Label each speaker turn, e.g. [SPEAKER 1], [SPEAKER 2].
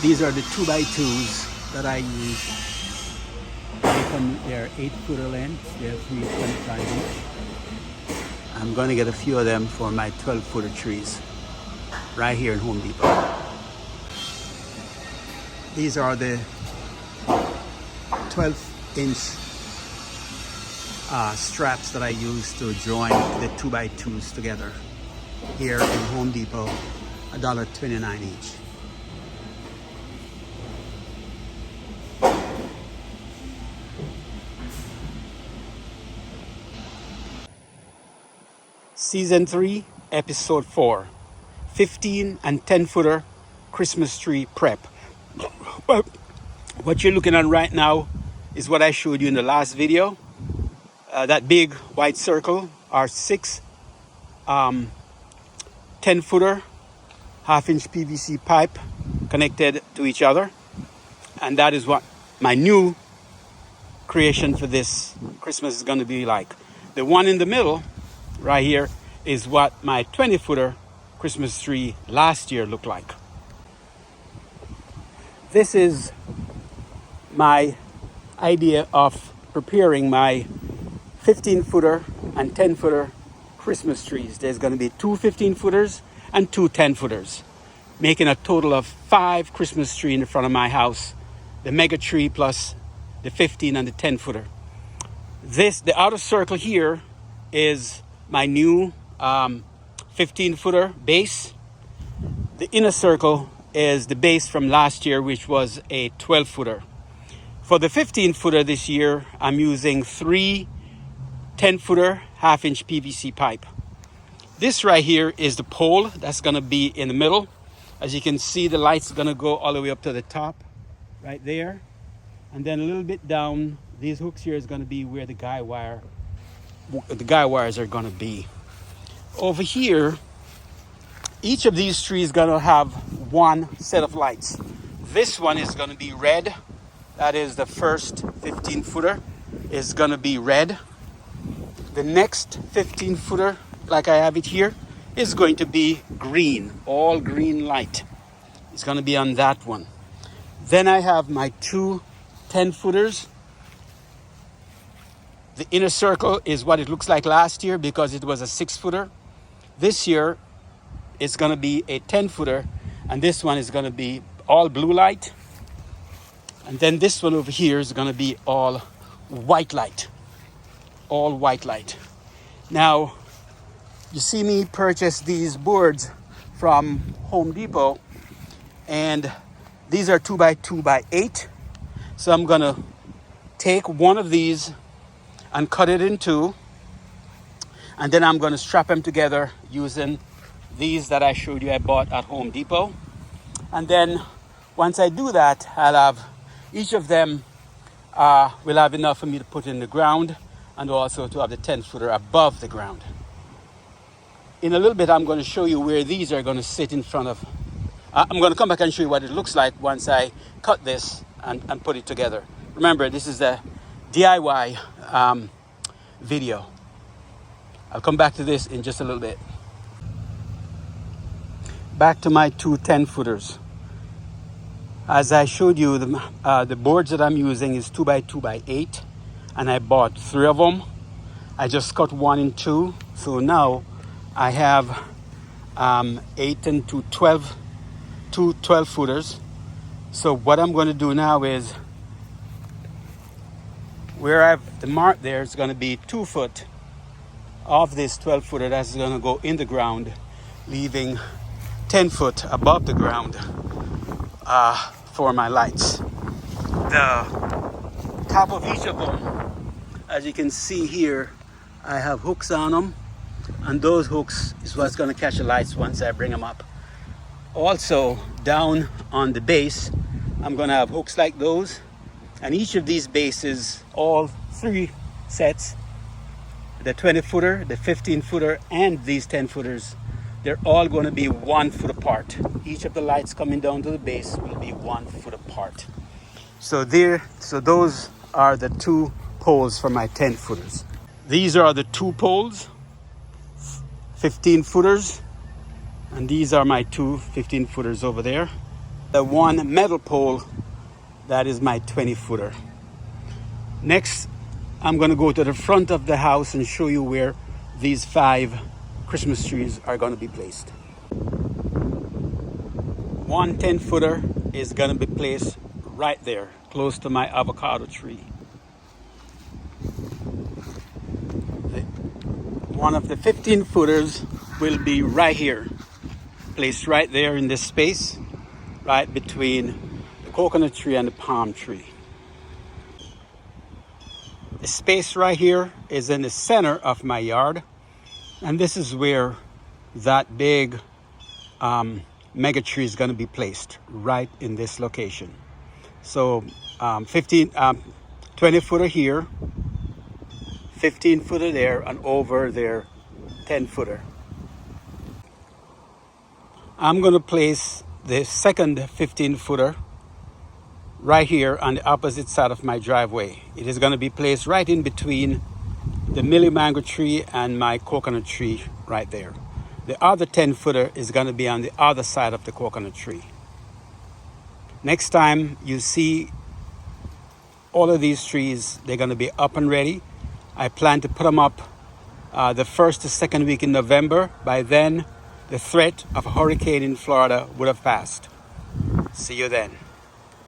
[SPEAKER 1] These are the 2x2s that I use. They're 8-footer length. They're 325 each. I'm going to get a few of them for my 12-footer trees right here in Home Depot. These are the 12-inch straps that I use to join the 2x2s together here in Home Depot, $1.29 each. Season 3, Episode 4, 15 and 10-footer Christmas tree prep. Well, what you're looking at right now is what I showed you in the last video. That big white circle are 6 10-footer half-inch PVC pipe connected to each other. And that is what my new creation for this Christmas is going to be like. The one in the middle right here is what my 20-footer Christmas tree last year looked like. This is my idea of preparing my 15-footer and 10-footer Christmas trees. There's going to be 2 15-footers and 2 10-footers, making a total of 5 Christmas trees in the front of my house. The Megga tree plus the 15 and the 10-footer. The outer circle here is my new 15-footer base. The inner circle is the base from last year, which was a 12-footer. For the 15-footer this year, I'm using 3 10-footer half-inch PVC pipe. This right here is the pole that's going to be in the middle. As you can see, the light's going to go all the way up to the top right there. And then a little bit down, these hooks here is going to be where the guy wires are going to be. Over here, each of these trees is going to have one set of lights. This one is going to be red. That is the first 15-footer is going to be red. The next 15-footer, like I have it here, is going to be green, all green light. It's going to be on that one. Then I have my 2 10-footers. The inner circle is what it looks like last year because it was a 6-footer. This year, it's going to be a 10-footer, and this one is going to be all blue light. And then this one over here is going to be all white light. All white light. Now, you see me purchase these boards from Home Depot, and these are 2x2x8. So I'm going to take one of these and cut it in 2, and then I'm going to strap them together using these that I showed you I bought at Home Depot. And then once I do that, I'll have each of them will have enough for me to put in the ground and also to have the 10-footer above the ground. In a little bit, I'm going to show you where these are going to sit in front of. I'm going to come back and show you what it looks like once I cut this and put it together. Remember, this is a DIY video. I'll come back to this in just a little bit. Back to my 2 10-footers. As I showed you, the boards that I'm using is 2x2x8, and I bought 3 of them. I just cut 1 in 2, so now I have 8 and 2 12-footers. So what I'm going to do now is, where I have the mark there is going to be 2 foot of this 12-footer that's going to go in the ground, leaving 10 foot above the ground for my lights. The top of each of them, as you can see here, I have hooks on them, and those hooks is what's going to catch the lights once I bring them up. Also, down on the base, I'm going to have hooks like those, and each of these bases, all 3 sets, the 20-footer, the 15-footer, and these 10-footers, they're all going to be 1 foot apart. Each of the lights coming down to the base will be 1 foot apart. So those are the 2 poles for my 10-footers. These are the 2 poles, 15-footers, and these are my 2 15-footers over there. the one metal pole that is my 20-footer. Next, I'm going to go to the front of the house and show you where these 5 Christmas trees are going to be placed. One 10-footer is going to be placed right there, close to my avocado tree. One of the 15-footers will be right here, placed right there in this space, right between the coconut tree and the palm tree. The space right here is in the center of my yard, and this is where that big mega tree is going to be placed, right in this location. So 20-footer here, 15-footer there, and over there 10-footer. I'm going to place the second 15-footer right here on the opposite side of my driveway. It is going to be placed right in between the Millie mango tree and my coconut tree right there. The other 10-footer is going to be on the other side of the coconut tree. Next time you see all of these trees, they're going to be up and ready. I plan to put them up the first to second week in November. By then, the threat of a hurricane in Florida would have passed. See you then.